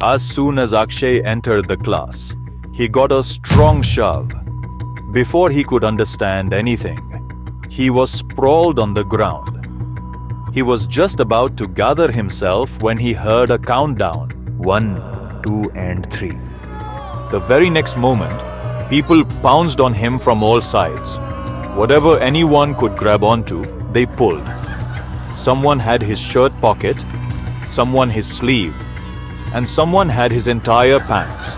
As soon as Akshay entered the class, he got a strong shove. Before he could understand anything, he was sprawled on the ground. He was just about to gather himself when he heard a countdown. 1, 2, and 3. The very next moment, people pounced on him from all sides. Whatever anyone could grab onto, they pulled. Someone had his shirt pocket, someone his sleeve, and someone had his entire pants.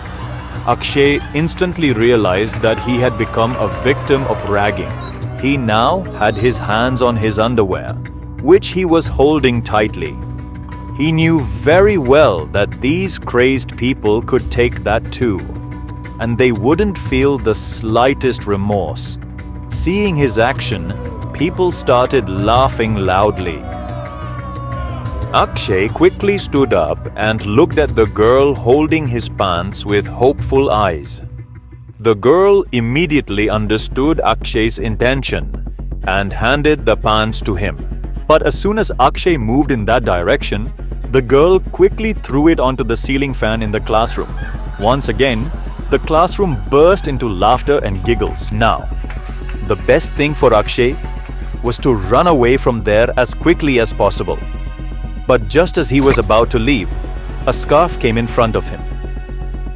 Akshay instantly realized that he had become a victim of ragging. He now had his hands on his underwear, which he was holding tightly. He knew very well that these crazed people could take that too, and they wouldn't feel the slightest remorse. Seeing his action, people started laughing loudly. Akshay quickly stood up and looked at the girl holding his pants with hopeful eyes. The girl immediately understood Akshay's intention and handed the pants to him. But as soon as Akshay moved in that direction, the girl quickly threw it onto the ceiling fan in the classroom. Once again, the classroom burst into laughter and giggles. Now, the best thing for Akshay was to run away from there as quickly as possible. But just as he was about to leave, a scarf came in front of him.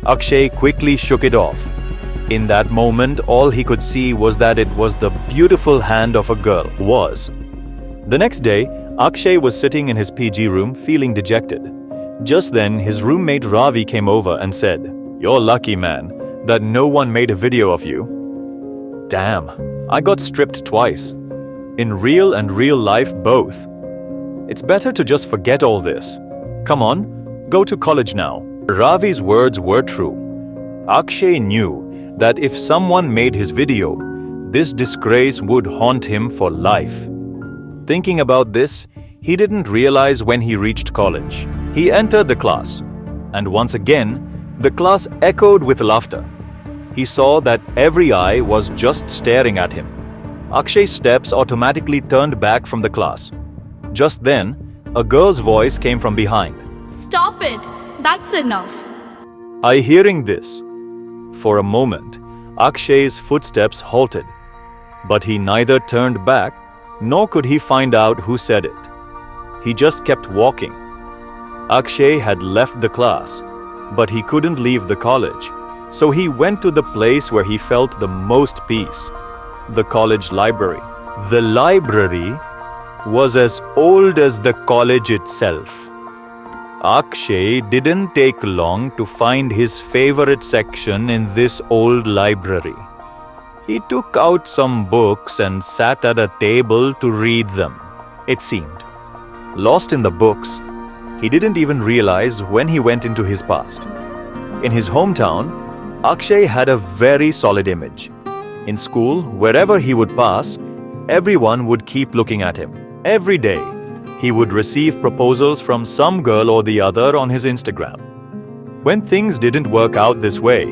Akshay quickly shook it off. In that moment, all he could see was that it was the beautiful hand of a girl. The next day, Akshay was sitting in his PG room feeling dejected. Just then, his roommate Ravi came over and said, "You're lucky, man, that no one made a video of you." Damn, I got stripped twice. In real and real life both. It's better to just forget all this. Come on, go to college now. Ravi's words were true. Akshay knew that if someone made his video, this disgrace would haunt him for life. Thinking about this, he didn't realize when he reached college. He entered the class, and once again, the class echoed with laughter. He saw that every eye was just staring at him. Akshay's steps automatically turned back from the class. Just then, a girl's voice came from behind. Stop it! That's enough. Hearing this, for a moment, Akshay's footsteps halted. But he neither turned back, nor could he find out who said it. He just kept walking. Akshay had left the class, but he couldn't leave the college. So he went to the place where he felt the most peace, the college library. The library was as old as the college itself. Akshay didn't take long to find his favorite section in this old library. He took out some books and sat at a table to read them, it seemed. Lost in the books, he didn't even realize when he went into his past. In his hometown, Akshay had a very solid image. In school, wherever he would pass, everyone would keep looking at him. Every day, he would receive proposals from some girl or the other on his Instagram. When things didn't work out this way,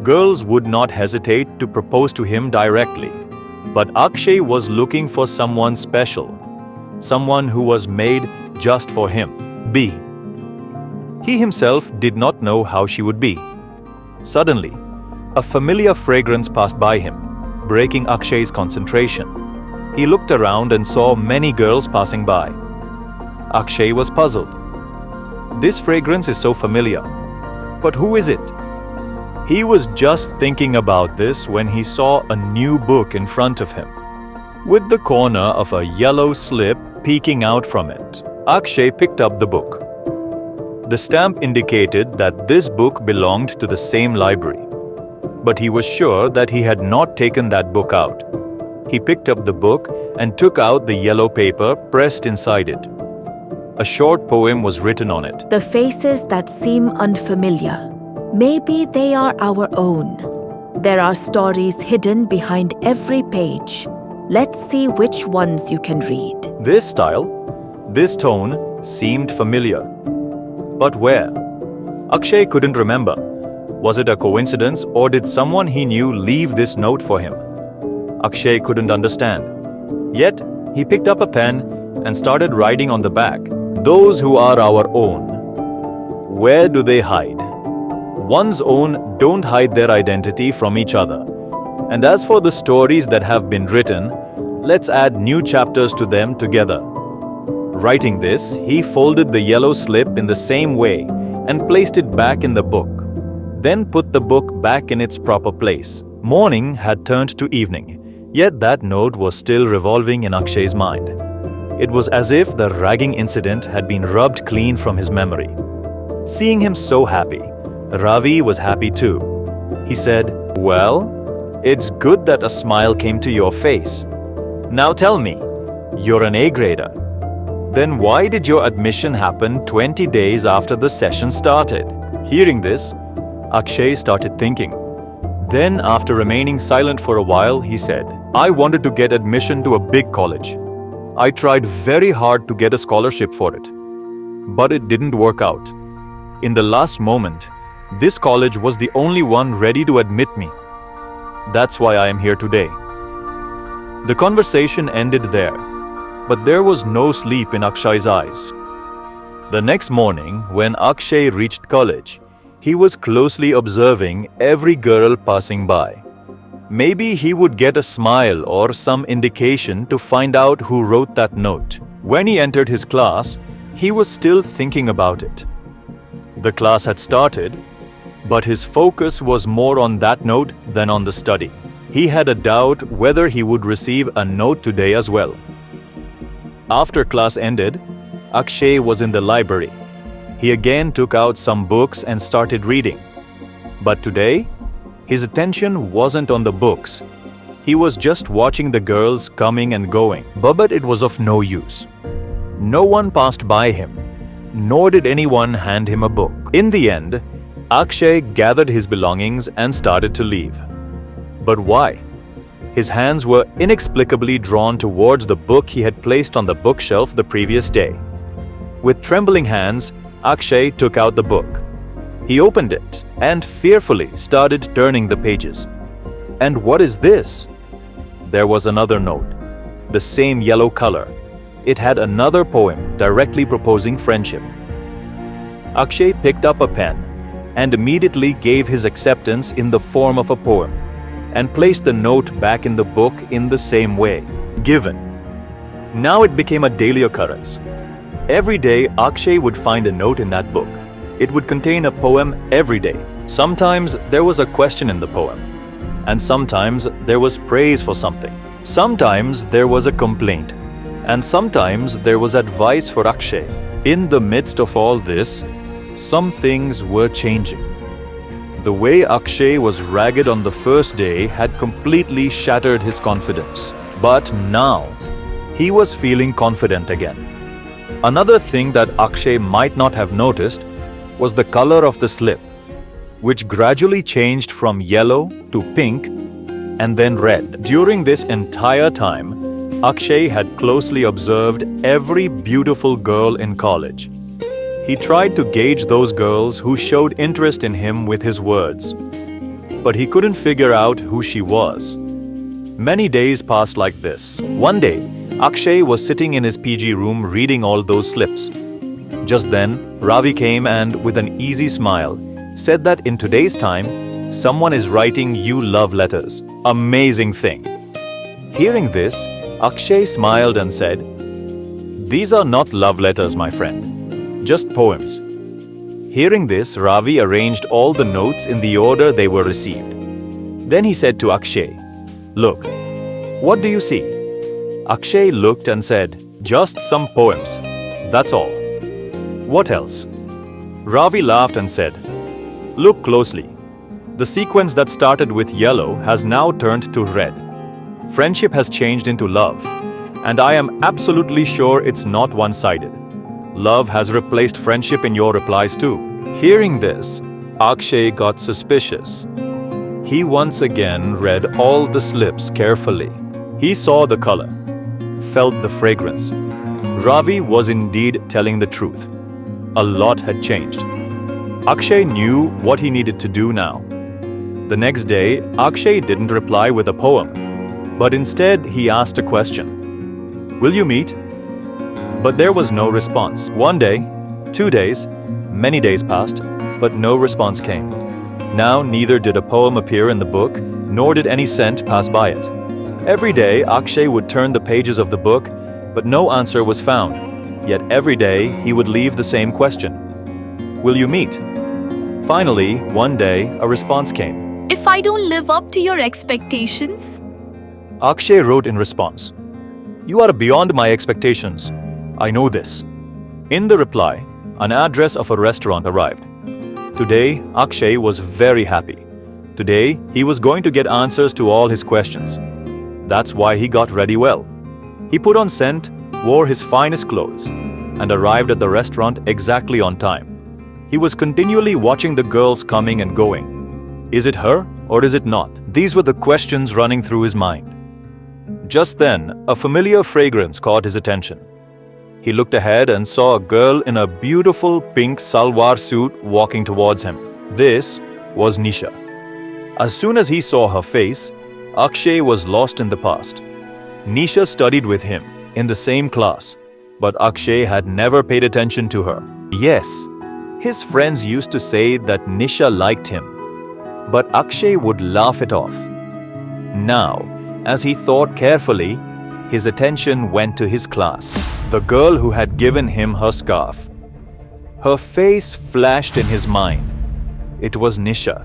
girls would not hesitate to propose to him directly. But Akshay was looking for someone special, someone who was made just for him. B. He himself did not know how she would be. Suddenly, a familiar fragrance passed by him, breaking Akshay's concentration. He looked around and saw many girls passing by. Akshay was puzzled. This fragrance is so familiar. But who is it? He was just thinking about this when he saw a new book in front of him, with the corner of a yellow slip peeking out from it. Akshay picked up the book. The stamp indicated that this book belonged to the same library, but he was sure that he had not taken that book out. He picked up the book and took out the yellow paper pressed inside it. A short poem was written on it. The faces that seem unfamiliar, maybe they are our own. There are stories hidden behind every page. Let's see which ones you can read. This style, this tone seemed familiar. But where? Akshay couldn't remember. Was it a coincidence or did someone he knew leave this note for him? Akshay couldn't understand. Yet, he picked up a pen and started writing on the back. Those who are our own. where do they hide? One's own don't hide their identity from each other. And as for the stories that have been written, let's add new chapters to them together. Writing this, he folded the yellow slip in the same way and placed it back in the book. Then put the book back in its proper place. Morning had turned to evening, yet that note was still revolving in Akshay's mind. It was as if the ragging incident had been rubbed clean from his memory. Seeing him so happy, Ravi was happy too. He said, "Well, it's good that a smile came to your face. Now tell me, you're an A grader. Then why did your admission happen 20 days after the session started?" Hearing this, Akshay started thinking. Then, after remaining silent for a while, he said, "I wanted to get admission to a big college. I tried very hard to get a scholarship for it. But it didn't work out. In the last moment, this college was the only one ready to admit me. That's why I am here today." The conversation ended there, but there was no sleep in Akshay's eyes. The next morning, when Akshay reached college, he was closely observing every girl passing by. Maybe he would get a smile or some indication to find out who wrote that note. When he entered his class, he was still thinking about it. The class had started, but his focus was more on that note than on the study. He had a doubt whether he would receive a note today as well. After class ended, Akshay was in the library. He again took out some books and started reading. But today, his attention wasn't on the books. He was just watching the girls coming and going. But it was of no use. No one passed by him, nor did anyone hand him a book. In the end, Akshay gathered his belongings and started to leave. But why? His hands were inexplicably drawn towards the book he had placed on the bookshelf the previous day. With trembling hands, Akshay took out the book. He opened it and fearfully started turning the pages. And what is this? There was another note, the same yellow color. It had another poem directly proposing friendship. Akshay picked up a pen and immediately gave his acceptance in the form of a poem and placed the note back in the book in the same way. Given. Now it became a daily occurrence. Every day, Akshay would find a note in that book. It would contain a poem every day. Sometimes there was a question in the poem, and sometimes there was praise for something. Sometimes there was a complaint, and sometimes there was advice for Akshay. In the midst of all this, some things were changing. The way Akshay was ragged on the first day had completely shattered his confidence. But now, he was feeling confident again. Another thing that Akshay might not have noticed was the color of the slip, which gradually changed from yellow to pink and then red. During this entire time, Akshay had closely observed every beautiful girl in college. He tried to gauge those girls who showed interest in him with his words, but he couldn't figure out who she was. Many days passed like this. One day, Akshay was sitting in his PG room reading all those slips. Just then, Ravi came and, with an easy smile, said that in today's time, someone is writing you love letters. Amazing thing. Hearing this, Akshay smiled and said, "These are not love letters, my friend, just poems." Hearing this, Ravi arranged all the notes in the order they were received. Then he said to Akshay, "Look, what do you see?" Akshay looked and said, "Just some poems, that's all." "What else?" Ravi laughed and said, "Look closely. The sequence that started with yellow has now turned to red. Friendship has changed into love, and I am absolutely sure it's not one-sided. Love has replaced friendship in your replies too." Hearing this, Akshay got suspicious. He once again read all the slips carefully. He saw the color, felt the fragrance. Ravi was indeed telling the truth. A lot had changed. Akshay knew what he needed to do now. The next day, Akshay didn't reply with a poem, but instead he asked a question. "Will you meet?" But there was no response. 1 day, 2 days, Many days passed, but no response came. Now neither did a poem appear in the book, nor did any scent pass by it. Every day, Akshay would turn the pages of the book, but no answer was found. Yet every day, he would leave the same question. Will you meet? Finally, one day, a response came. If I don't live up to your expectations, Akshay wrote in response, "You are beyond my expectations. I know this." In the reply, an address of a restaurant arrived. Today, Akshay was very happy. Today, he was going to get answers to all his questions. That's why he got ready well. He put on scent, wore his finest clothes, and arrived at the restaurant exactly on time. He was continually watching the girls coming and going. Is it her or is it not? These were the questions running through his mind. Just then, a familiar fragrance caught his attention. He looked ahead and saw a girl in a beautiful pink salwar suit walking towards him. This was Nisha. As soon as he saw her face, Akshay was lost in the past. Nisha studied with him in the same class, but Akshay had never paid attention to her. Yes, his friends used to say that Nisha liked him, but Akshay would laugh it off. Now, as he thought carefully, his attention went to his class. The girl who had given him her scarf. Her face flashed in his mind. It was Nisha.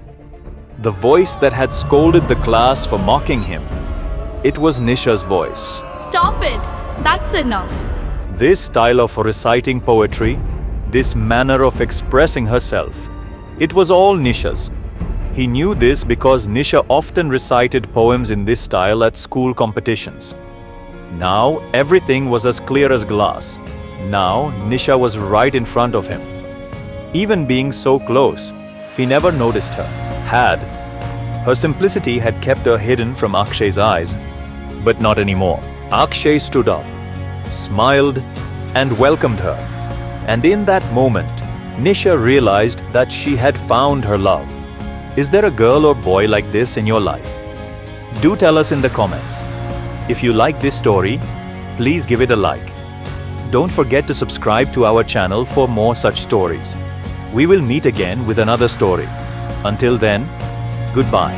The voice that had scolded the class for mocking him. It was Nisha's voice. stop it. That's enough. This style of reciting poetry, this manner of expressing herself, it was all Nisha's. He knew this because Nisha often recited poems in this style at school competitions. Now everything was as clear as glass. Now Nisha was right in front of him. Even being so close, he never noticed her. Her simplicity had kept her hidden from Akshay's eyes, but not anymore. Akshay stood up, smiled, and welcomed her. And in that moment, Nisha realized that she had found her love. Is there a girl or boy like this in your life? Do tell us in the comments. If you like this story, please give it a like. Don't forget to subscribe to our channel for more such stories. We will meet again with another story. Until then, goodbye.